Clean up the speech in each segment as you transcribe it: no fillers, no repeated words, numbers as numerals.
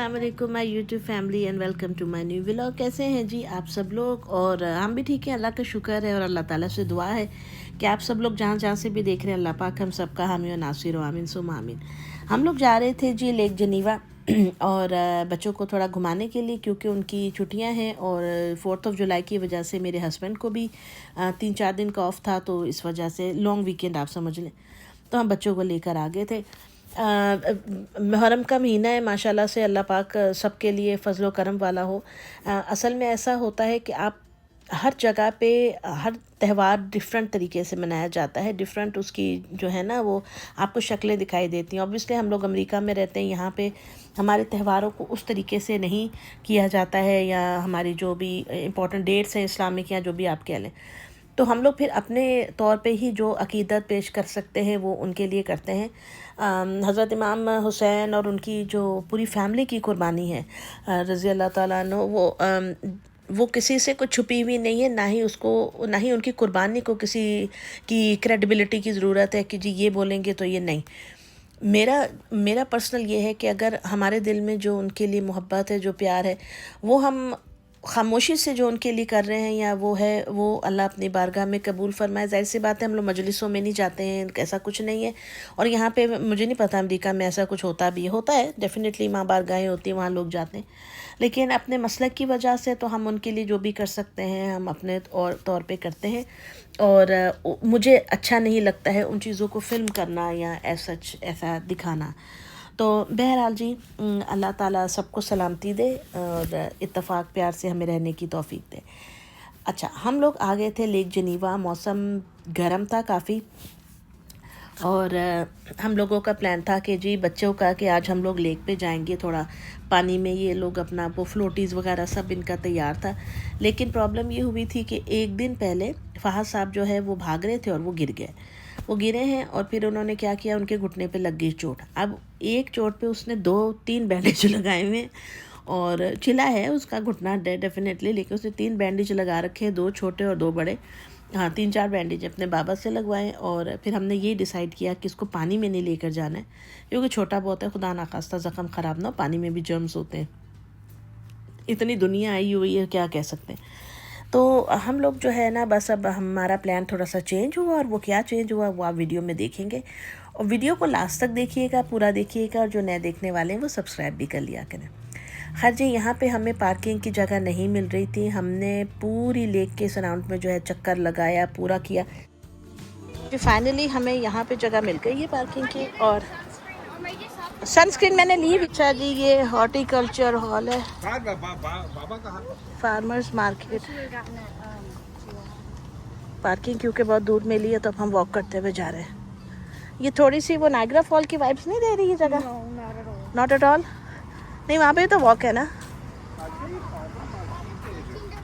अस्सलाम वालेकुम my YouTube family and welcome to my new vlog. कैसे हैं जी आप सब लोग? और हम भी ठीक हैं, अल्लाह का शुक्र है और अल्लाह ताला से दुआ है कि आप सब लोग जहाँ जहाँ से भी देख रहे हैं अल्लाह पाक हम सबका हामी और नासिर हो, आमीन सुम आमीन। हम लोग जा रहे थे जी लेक जनीवा और बच्चों को थोड़ा घुमाने के लिए, क्योंकि उनकी छुट्टियां हैं और 4 जुलाई की वजह से मेरे हस्बैंड को भी 3-4 दिन का ऑफ था, तो इस वजह से लॉन्ग वीकेंड आप समझ लें। तो हम बच्चों को लेकर आ गए थे। मुहर्रम का महीना है, माशाल्लाह से अल्लाह पाक सबके लिए फ़ज़ल व करम वाला हो। असल में ऐसा होता है कि आप हर जगह पे हर त्यौहार डिफरेंट तरीके से मनाया जाता है, डिफरेंट उसकी जो है ना वो आपको शक्लें दिखाई देती हैं। ऑब्वियसली हम लोग अमेरिका में रहते हैं, यहाँ पे हमारे त्यौहारों को उस तरीके से नहीं किया जाता है, या हमारी जो भी इम्पोर्टेंट डेट्स हैं इस्लामिक या जो भी आप कह लें, तो हम लोग फिर अपने तौर पे ही जो अक़ीदत पेश कर सकते हैं वो उनके लिए करते हैं। हज़रत इमाम हुसैन और उनकी जो पूरी फैमिली की कुर्बानी है रज़ी अल्लाह ताला अन्हु, वो किसी से कुछ छुपी हुई नहीं है, ना ही उनकी कुर्बानी को किसी की क्रेडिबिलिटी की ज़रूरत है कि जी ये बोलेंगे तो ये नहीं। मेरा पर्सनल ये है कि अगर हमारे दिल में जो उनके लिए मोहब्बत है, जो प्यार है, वो हम खामोशी से जो उनके लिए कर रहे हैं या वो अल्लाह अपनी बारगाह में कबूल फरमाए। ज़ाहिर सी बात है हम लोग मजलिसों में नहीं जाते हैं, ऐसा कुछ नहीं है। और यहाँ पे मुझे नहीं पता अमेरिका में ऐसा कुछ होता है, डेफ़िनेटली माँ बारगाहें होती हैं, वहाँ लोग जाते हैं। लेकिन अपने मसलक की वजह से तो हम उनके लिए जो भी कर सकते हैं हम अपने तौर पे करते हैं। और मुझे अच्छा नहीं लगता है उन चीज़ों को फ़िल्म करना या ऐसा दिखाना। तो बहरहाल जी, अल्लाह ताला सबको सलामती दे और इत्तफ़ाक़ प्यार से हमें रहने की तौफ़ीक दे। अच्छा, हम लोग आ गए थे लेक जनीवा। मौसम गर्म था काफ़ी, और हम लोगों का प्लान था कि जी बच्चों का कि आज हम लोग लेक पे जाएंगे, थोड़ा पानी में ये लोग अपना वो फ्लोटीज़ वगैरह सब इनका तैयार था। लेकिन प्रॉब्लम ये हुई थी कि एक दिन पहले फ़हद साहब जो है वो भाग रहे थे और वो गिरे हैं, और फिर उन्होंने क्या किया, उनके घुटने पे लग गई चोट। अब एक चोट पे उसने 2-3 बैंडेज लगाए हुए हैं, और चिल्ला है उसका घुटना डेफिनेटली, लेकिन उसने 3 बैंडेज लगा रखे हैं, 2 छोटे और 2 बड़े। हाँ, 3-4 बैंडेज अपने बाबा से लगवाएं। और फिर हमने ये डिसाइड किया कि इसको पानी में नहीं लेकर जाना है, क्योंकि छोटा बहुत है, खुदा ना खास्ता ज़ख़म ख़राब ना हो, पानी में भी जर्म्स होते हैं। इतनी दुनिया आई हुई है, क्या कह सकते हैं। तो हम लोग जो है ना, बस अब हमारा प्लान थोड़ा सा चेंज हुआ, और वो क्या चेंज हुआ वो आप वीडियो में देखेंगे। और वीडियो को लास्ट तक देखिएगा, पूरा देखिएगा, और जो नए देखने वाले हैं वो सब्सक्राइब भी कर लिया करें। खैर जी, यहाँ पे हमें पार्किंग की जगह नहीं मिल रही थी। हमने पूरी लेक के सराउंड में जो है चक्कर लगाया, पूरा किया। फिर फाइनली हमें यहाँ पे जगह मिल गई है पार्किंग की। और सनस्क्रीन मैंने ली। अच्छा जी, ये हॉर्टिकल्चर हॉल है, फार्मर्स मार्केट। पार्किंग क्योंकि बहुत दूर में ली है, तो अब हम वॉक करते हुए जा रहे हैं। ये थोड़ी सी वो नायग्रा फॉल की वाइब्स नहीं दे रही है जगह? Not at all. नहीं, वहाँ पे तो वॉक है ना।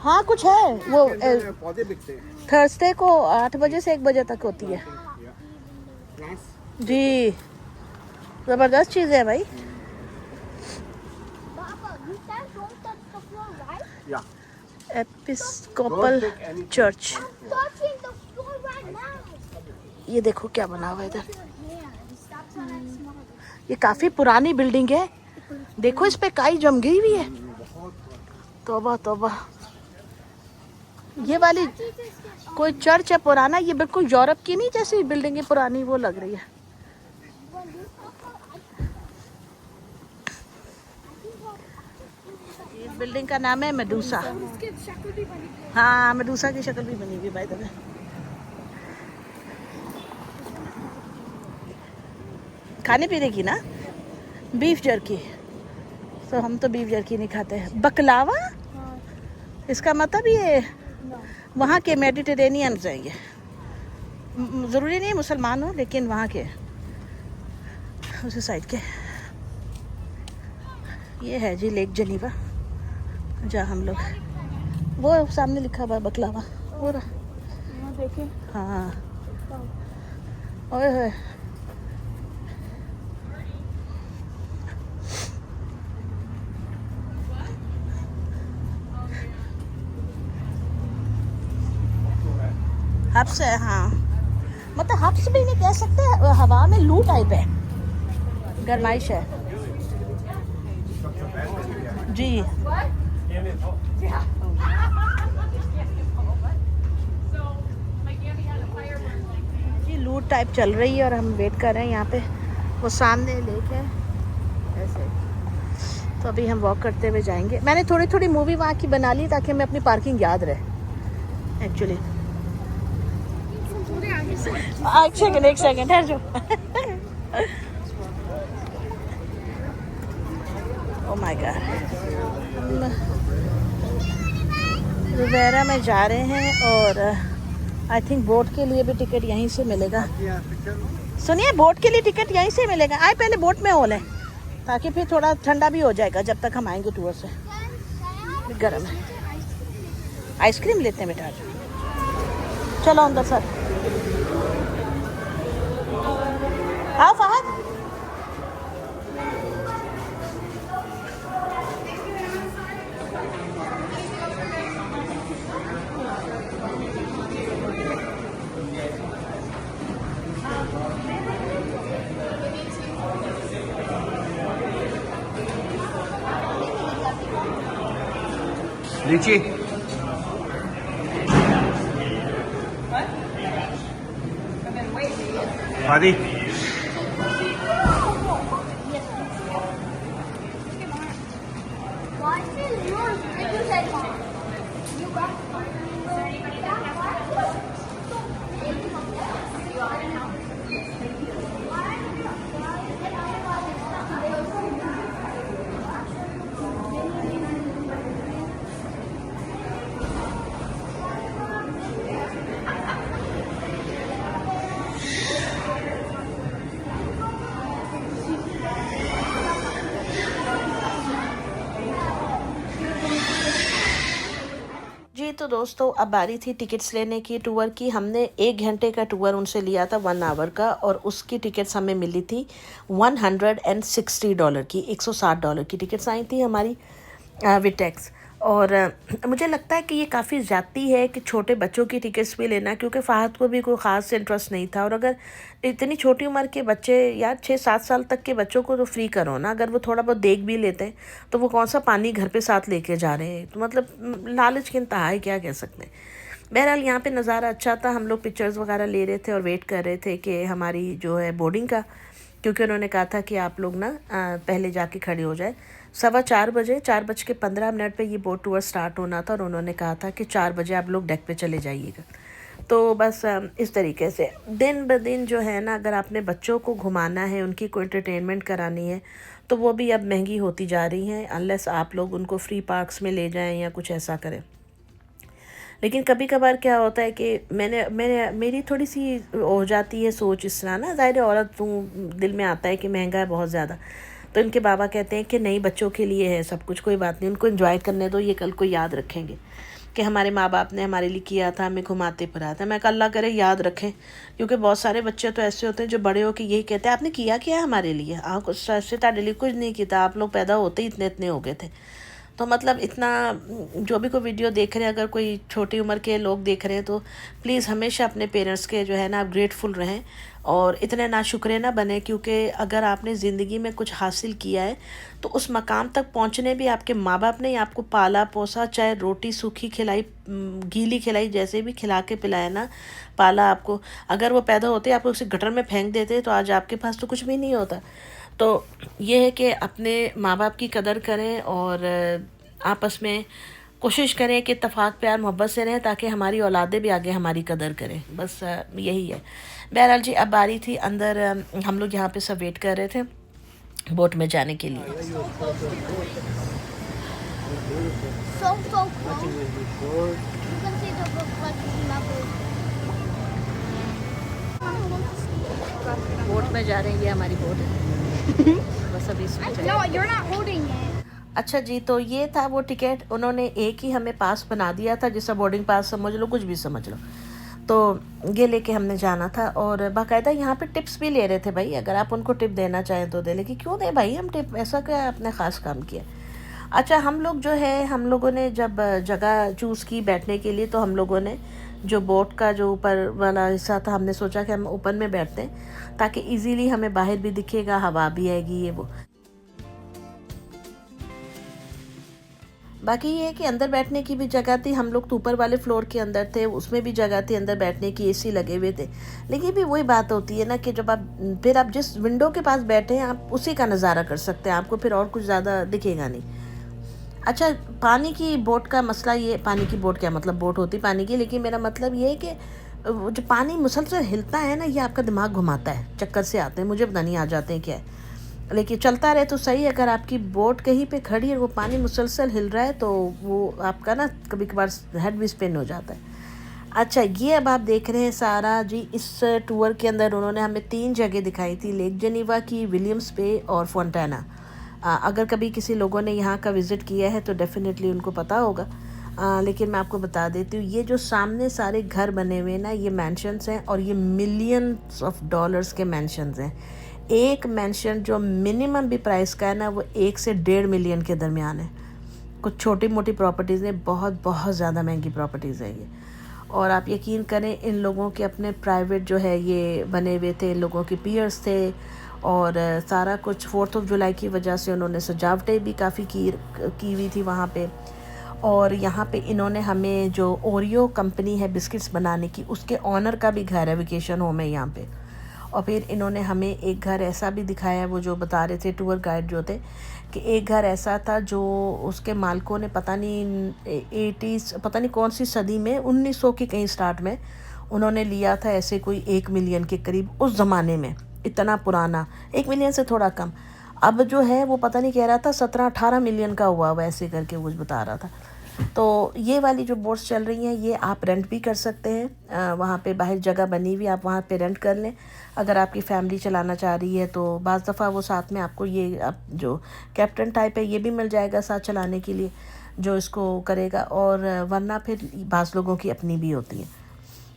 हाँ कुछ है वो, थर्सडे को 8 बजे से 1 बजे तक होती है जी। ज़बरदस्त चीज़ है भाई। Episcopal church. ये देखो क्या बना हुआ है इधर। ये काफ़ी पुरानी बिल्डिंग है, देखो इस पे काई जम गई हुई है। तौबा तौबा। ये वाली कोई चर्च है पुराना, ये बिल्कुल यूरोप की नहीं जैसी बिल्डिंग है पुरानी वो लग रही है। इस बिल्डिंग का नाम है मेडूसा। हाँ, मेडूसा की शक्ल भी बनी हुई बाय द वे। खाने पीने की ना, बीफ जर्की। तो हम तो बीफ जर्की नहीं खाते हैं। बकलावा, इसका मतलब ये वहाँ के मेडिटेरेनियंस हैं, ये ज़रूरी नहीं मुसलमान हो, लेकिन वहाँ के उस साइड के। ये है जी लेक जनीवा, जहाँ हम लोग, वो सामने लिखा हुआ बकलावा वो रहा, देखिए। हाँ, ओए हब्स है। हाँ, मतलब हब्स भी नहीं कह सकते, हवा में लू टाइप है, गरमाइश है। जी जी लूट टाइप चल रही है और हम वेट कर रहे हैं यहाँ पे। वो सामने लेक है ऐसे, तो अभी हम वॉक करते हुए जाएंगे। मैंने थोड़ी थोड़ी मूवी वहाँ की बना ली ताकि हमें अपनी पार्किंग याद रहे एक्चुअली। एक सेकंड ठहर जाओ। ओह माय गॉड, हम रिवेरा में जा रहे हैं और आई थिंक बोट के लिए भी टिकट यहीं से मिलेगा। सुनिए, बोट के लिए टिकट यहीं से मिलेगा। आए पहले बोट में हो लें ताकि फिर थोड़ा ठंडा भी हो जाएगा जब तक हम आएंगे टूर से। गर्म है, आइसक्रीम लेते हैं बेटा। चलो अंदर सर, आओ फहद। लीची आदि जी तो दोस्तों, अब बारी थी टिकट्स लेने की टूर की। हमने 1 घंटे का टूर उनसे लिया था, 1 आवर का, और उसकी टिकट्स हमें मिली थी $160 की। $160 की टिकट्स आई थी हमारी विद टैक्स। और मुझे लगता है कि ये काफ़ी ज़्यादती है कि छोटे बच्चों की टिकट्स भी लेना, क्योंकि फ़हद को भी कोई ख़ास इंटरेस्ट नहीं था। और अगर इतनी छोटी उम्र के बच्चे, यार 6-7 साल तक के बच्चों को तो फ्री करो ना। अगर वो थोड़ा बहुत देख भी लेते हैं तो वो कौन सा पानी घर पे साथ लेके जा रहे हैं, तो मतलब लालच की इंतहा है, क्या कह सकते हैं। बहरहाल यहाँ पे नज़ारा अच्छा था, हम लोग पिक्चर्स वगैरह ले रहे थे और वेट कर रहे थे कि हमारी जो है बोर्डिंग का, क्योंकि उन्होंने कहा था कि आप लोग ना पहले जाके खड़े हो जाए। 4:15 4:15 पे ये बोट टूर स्टार्ट होना था और उन्होंने कहा था कि 4 बजे आप लोग डेक पे चले जाइएगा। तो बस इस तरीके से दिन ब दिन जो है ना, अगर आपने बच्चों को घुमाना है, उनकी कोई एंटरटेनमेंट करानी है, तो वो भी अब महंगी होती जा रही हैं, अनलेस आप लोग उनको फ्री पार्क्स में ले जाएं या कुछ ऐसा करें। लेकिन कभी कभार क्या होता है कि मेरी थोड़ी सी हो जाती है सोच इस तरह ना, ज़ाहिर औरत दिल में आता है कि महंगा है बहुत ज़्यादा। तो इनके बाबा कहते हैं कि नहीं, बच्चों के लिए है सब कुछ, कोई बात नहीं, उनको एंजॉय करने दो, ये कल को याद रखेंगे कि हमारे माँ बाप ने हमारे लिए किया था, हमें घुमाते फिराते हैं। मैं कहा अल्लाह करे याद रखें, क्योंकि बहुत सारे बच्चे तो ऐसे होते हैं जो बड़े हो के यही कहते हैं आपने किया क्या है हमारे लिए, आप से ताड़े लिए कुछ नहीं किया, आप लोग पैदा होते ही इतने इतने हो गए थे। तो मतलब इतना, जो भी कोई वीडियो देख रहे हैं, अगर कोई छोटी उम्र के लोग देख रहे हैं, तो प्लीज़ हमेशा अपने पेरेंट्स के जो है ना आप ग्रेटफुल रहें और इतने नाशुक्रे ना बने, क्योंकि अगर आपने ज़िंदगी में कुछ हासिल किया है तो उस मकाम तक पहुंचने भी आपके माँ बाप ने ही आपको पाला पोसा, चाहे रोटी सूखी खिलाई, गीली खिलाई, जैसे भी खिला के पिलाया ना, पाला आपको। अगर वो पैदा होते आप उसे गटर में फेंक देते तो आज आपके पास तो कुछ भी नहीं होता। तो ये है कि अपने माँ बाप की कदर करें और आपस में कोशिश करें कि इत्तेफाक प्यार मोहब्बत से रहें, ताकि हमारी औलादें भी आगे हमारी कदर करें। बस यही है। बहरहाल जी, अब बारी थी अंदर, हम लोग यहाँ पे सब वेट कर रहे थे बोट में जाने के लिए। बोट में जा रहे हैं, ये हमारी बोट है। बस अभी इसमें अच्छा जी, तो ये था वो टिकट। उन्होंने एक ही हमें पास बना दिया था, जिसका बोर्डिंग पास समझ लो, कुछ भी समझ लो। तो ये लेके हमने जाना था और बाकायदा यहाँ पे टिप्स भी ले रहे थे भाई, अगर आप उनको टिप देना चाहें तो दे, लेकिन क्यों दें भाई हम टिप, ऐसा क्या आपने ख़ास काम किया। अच्छा, हम लोग जो है, हम लोगों ने जब जगह चूज़ की बैठने के लिए, तो हम लोगों ने जो बोट का जो ऊपर वाला हिस्सा था, हमने सोचा कि हम ऊपर में बैठते हैं ताकि इजीली हमें बाहर भी दिखेगा, हवा भी आएगी, ये वो। बाकी ये है कि अंदर बैठने की भी जगह थी, हम लोग तो ऊपर वाले फ्लोर के अंदर थे, उसमें भी जगह थी अंदर बैठने की, एसी लगे हुए थे। लेकिन भी वही बात होती है ना कि जब आप फिर आप जिस विंडो के पास बैठे हैं आप उसी का नज़ारा कर सकते हैं, आपको फिर और कुछ ज़्यादा दिखेगा नहीं। अच्छा, पानी की बोट का मसला, ये पानी की बोट क्या मतलब, बोट होती पानी की, लेकिन मेरा मतलब ये है कि वो जो पानी मुसलसल हिलता है ना, ये आपका दिमाग घुमाता है, चक्कर से आते हैं, मुझे पता नहीं आ जाते हैं क्या है। लेकिन चलता रहे तो सही। अगर आपकी बोट कहीं पे खड़ी है, वो पानी मुसलसल हिल रहा है, तो वो आपका ना कभी कभार हेड भी स्पिन हो जाता है। अच्छा, ये अब आप देख रहे हैं सारा जी, इस टूर के अंदर उन्होंने हमें 3 जगह दिखाई थी, लेक जेनीवा की, विलियम्स बे और फोंटाना। अगर कभी किसी लोगों ने यहाँ का विज़िट किया है तो डेफिनेटली उनको पता होगा। लेकिन मैं आपको बता देती हूँ, ये जो सामने सारे घर बने हुए ना, ये मैंशंस हैं, और ये मिलियंस ऑफ डॉलर्स के मैंशंस हैं। एक मैंशन जो मिनिमम भी प्राइस का है ना, वो 1 से 1.5 मिलियन के दरमियान है। कुछ छोटी मोटी प्रॉपर्टीज़ हैं, बहुत बहुत ज़्यादा महंगी प्रॉपर्टीज़ है ये। और आप यकीन करें, इन लोगों के अपने प्राइवेट जो है ये बने हुए थे, इन लोगों के पियर्स थे, और सारा कुछ 4th ऑफ जुलाई की वजह से उन्होंने सजावटें भी काफ़ी की हुई थी वहाँ पे। और यहाँ पे इन्होंने हमें जो ओरियो कंपनी है बिस्किट्स बनाने की, उसके ऑनर का भी घर है, वेकेशन होम है यहाँ पे। और फिर इन्होंने हमें एक घर ऐसा भी दिखाया, वो जो बता रहे थे टूर गाइड जो थे, कि एक घर ऐसा था जो उसके मालिकों ने पता नहीं 80s, पता नहीं कौन सी सदी में, 1900 के कहीं स्टार्ट में उन्होंने लिया था, ऐसे कोई 1 मिलियन के करीब उस ज़माने में, इतना पुराना, 1 मिलियन से थोड़ा कम। अब जो है वो पता नहीं कह रहा था 17-18 मिलियन का हुआ, वैसे करके वो बता रहा था। तो ये वाली जो बोट्स चल रही हैं, ये आप रेंट भी कर सकते हैं, वहाँ पे बाहर जगह बनी हुई, आप वहाँ पे रेंट कर लें। अगर आपकी फैमिली चलाना चाह रही है तो बाज़ दफ़ा वो साथ में आपको ये आप जो कैप्टन टाइप है ये भी मिल जाएगा साथ चलाने के लिए, जो इसको करेगा। और वरना फिर बाज़ लोगों की अपनी भी होती है।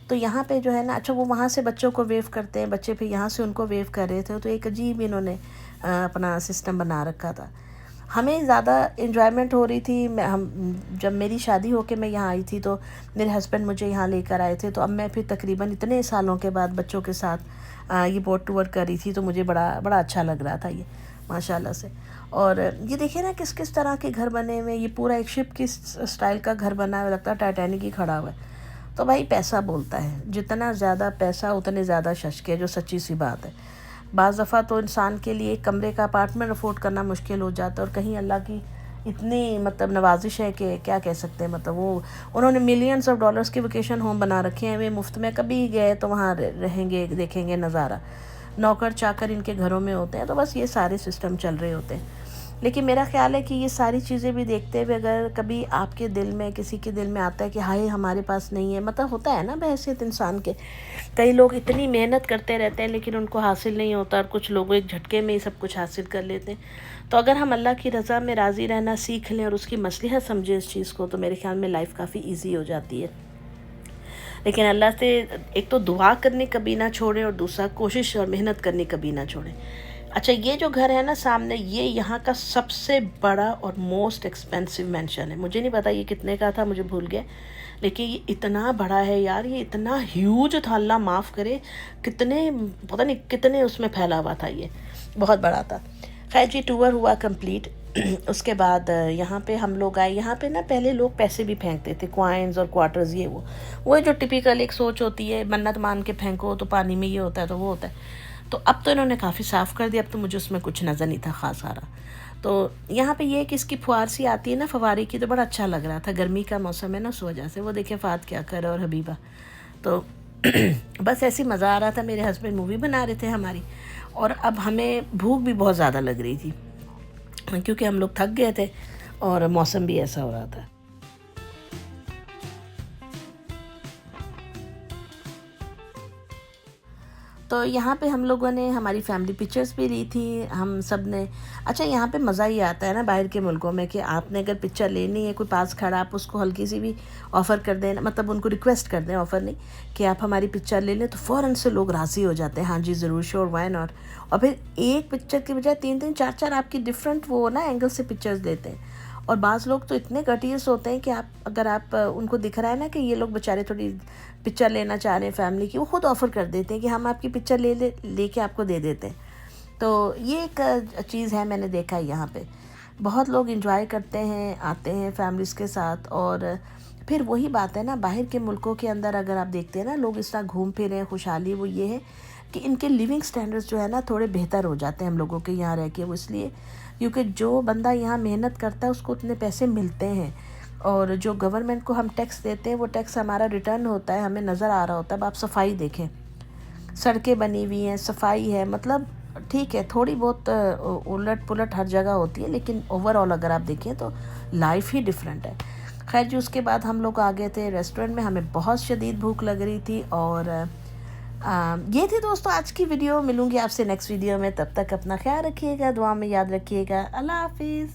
तो यहाँ पे जो है ना, अच्छा वो वहाँ से बच्चों को वेव करते हैं, बच्चे फिर यहाँ से उनको वेव कर रहे थे, तो एक अजीब इन्होंने अपना सिस्टम बना रखा था। हमें ज़्यादा इन्जॉयमेंट हो रही थी। जब मेरी शादी होके मैं यहाँ आई थी तो मेरे हस्बैंड मुझे यहाँ लेकर आए थे, तो अब मैं फिर तकरीबन इतने सालों के बाद बच्चों के साथ ये बोट टूर कर रही थी, तो मुझे बड़ा बड़ा अच्छा लग रहा था ये, माशाल्लाह से। और ये देखिए ना किस किस तरह के घर बने हुए हैं, ये पूरा एक शिप की स्टाइल का घर बना हुआ, लगता है टाइटैनिक ही खड़ा हुआ है। तो भाई पैसा बोलता है, जितना ज़्यादा पैसा उतने ज़्यादा शश्क है, जो सच्ची सी बात है। बाज़ दफ़ा तो इंसान के लिए एक कमरे का अपार्टमेंट अफोर्ड करना मुश्किल हो जाता है, और कहीं अल्लाह की इतनी मतलब नवाजिश है कि क्या कह सकते हैं। मतलब वो उन्होंने मिलियंस ऑफ डॉलर्स के वेकेशन होम बना रखे हैं, वे मुफ्त में कभी गए तो वहाँ रहेंगे, देखेंगे नज़ारा। नौकर चाकर इनके घरों में होते हैं, तो बस ये सारे सिस्टम चल रहे होते हैं। लेकिन मेरा ख़्याल है कि ये सारी चीज़ें भी देखते हुए अगर कभी आपके दिल में, किसी के दिल में आता है कि हाय हमारे पास नहीं है, मतलब होता है ना बहैसियत इंसान के, कई लोग इतनी मेहनत करते रहते हैं लेकिन उनको हासिल नहीं होता, और कुछ लोग एक झटके में ही सब कुछ हासिल कर लेते हैं। तो अगर हम अल्लाह की रज़ा में राज़ी रहना सीख लें और उसकी मसलहत समझें इस चीज़ को, तो मेरे ख़्याल में लाइफ काफ़ी ईजी हो जाती है। लेकिन अल्लाह से एक तो दुआ करनी कभी ना छोड़ें, और दूसरा कोशिश और मेहनत करनी कभी ना छोड़ें। अच्छा, ये जो घर है ना सामने, ये यहाँ का सबसे बड़ा और मोस्ट एक्सपेंसिव मैंशन है। मुझे नहीं पता ये कितने का था, मुझे भूल गया, लेकिन ये इतना बड़ा है यार, ये इतना ह्यूज था, अल्लाह माफ़ करे, कितने पता नहीं कितने उसमें फैला हुआ था, ये बहुत बड़ा था। खैर जी, टूर हुआ कंप्लीट। उसके बाद यहाँ पे हम लोग आए। यहाँ पे ना पहले लोग पैसे भी फेंकते थे, कॉइन्स और क्वार्टर्स, ये वो जो टिपिकल एक सोच होती है, मन्नत मान के फेंको तो पानी में ये होता है, तो वो होता है। तो अब तो इन्होंने काफ़ी साफ़ कर दिया, अब तो मुझे उसमें कुछ नज़र नहीं था ख़ास सारा। तो यहाँ पे ये है कि इसकी फुहार सी आती है ना फवारे की, तो बड़ा अच्छा लग रहा था, गर्मी का मौसम है ना उस वजह से। वो देखिए फ़ात क्या कर और हबीबा, तो बस ऐसे ही मज़ा आ रहा था। मेरे हस्बैंड मूवी बना रहे थे हमारी, और अब हमें भूख भी बहुत ज़्यादा लग रही थी क्योंकि हम लोग थक गए थे और मौसम भी ऐसा हो रहा था। तो यहाँ पे हम लोगों ने हमारी फैमिली पिक्चर्स भी ली थी, हम सब ने। अच्छा, यहाँ पे मज़ा ही आता है ना बाहर के मुल्कों में, कि आपने अगर पिक्चर लेनी है, कोई पास खड़ा, आप उसको हल्की सी भी ऑफ़र कर दें, मतलब उनको रिक्वेस्ट कर दें, ऑफ़र नहीं, कि आप हमारी पिक्चर ले लें, तो फ़ौरन से लोग राज़ी हो जाते हैं, हाँ जी ज़रूर, श्योर, व्हाई नॉट। और फिर एक पिक्चर की बजाय 3-3 4-4 आपकी डिफरेंट वो ना एंगल से पिक्चर्स लेते हैं। और बाज़ लोग तो इतने कटियस होते हैं कि अगर आप उनको दिख रहा है ना कि ये लोग बेचारे थोड़ी पिक्चर लेना चाह रहे हैं फैमिली की, वो खुद ऑफ़र कर देते हैं कि हम आपकी पिक्चर लेके आपको दे देते हैं। तो ये एक चीज़ है, मैंने देखा है यहाँ पे। बहुत लोग एंजॉय करते हैं, आते हैं फैमिलीज़ के साथ। और फिर वही बात है ना, बाहर के मुल्कों के अंदर अगर आप देखते हैं ना, लोग इस तरह घूम फिर रहे हैं, खुशहाली वो ये है कि इनके लिविंग स्टैंडर्ड्स जो है ना थोड़े बेहतर हो जाते हैं हम लोगों के यहाँ रह के। वो इसलिए क्योंकि जो बंदा यहाँ मेहनत करता है उसको उतने पैसे मिलते हैं, और जो गवर्नमेंट को हम टैक्स देते हैं वो टैक्स हमारा रिटर्न होता है, हमें नज़र आ रहा होता है। अब आप सफाई देखें, सड़कें बनी हुई हैं, सफाई है, मतलब ठीक है, थोड़ी बहुत उलट पुलट हर जगह होती है, लेकिन ओवरऑल अगर आप देखें तो लाइफ ही डिफरेंट है। खैर जी, उसके बाद हम लोग आ गए थे रेस्टोरेंट में, हमें बहुत शदीद भूख लग रही थी। और ये थी दोस्तों आज की वीडियो। मिलूंगी आपसे नेक्स्ट वीडियो में, तब तक अपना ख्याल रखिएगा, दुआ में याद रखिएगा। अल्लाह हाफिज़।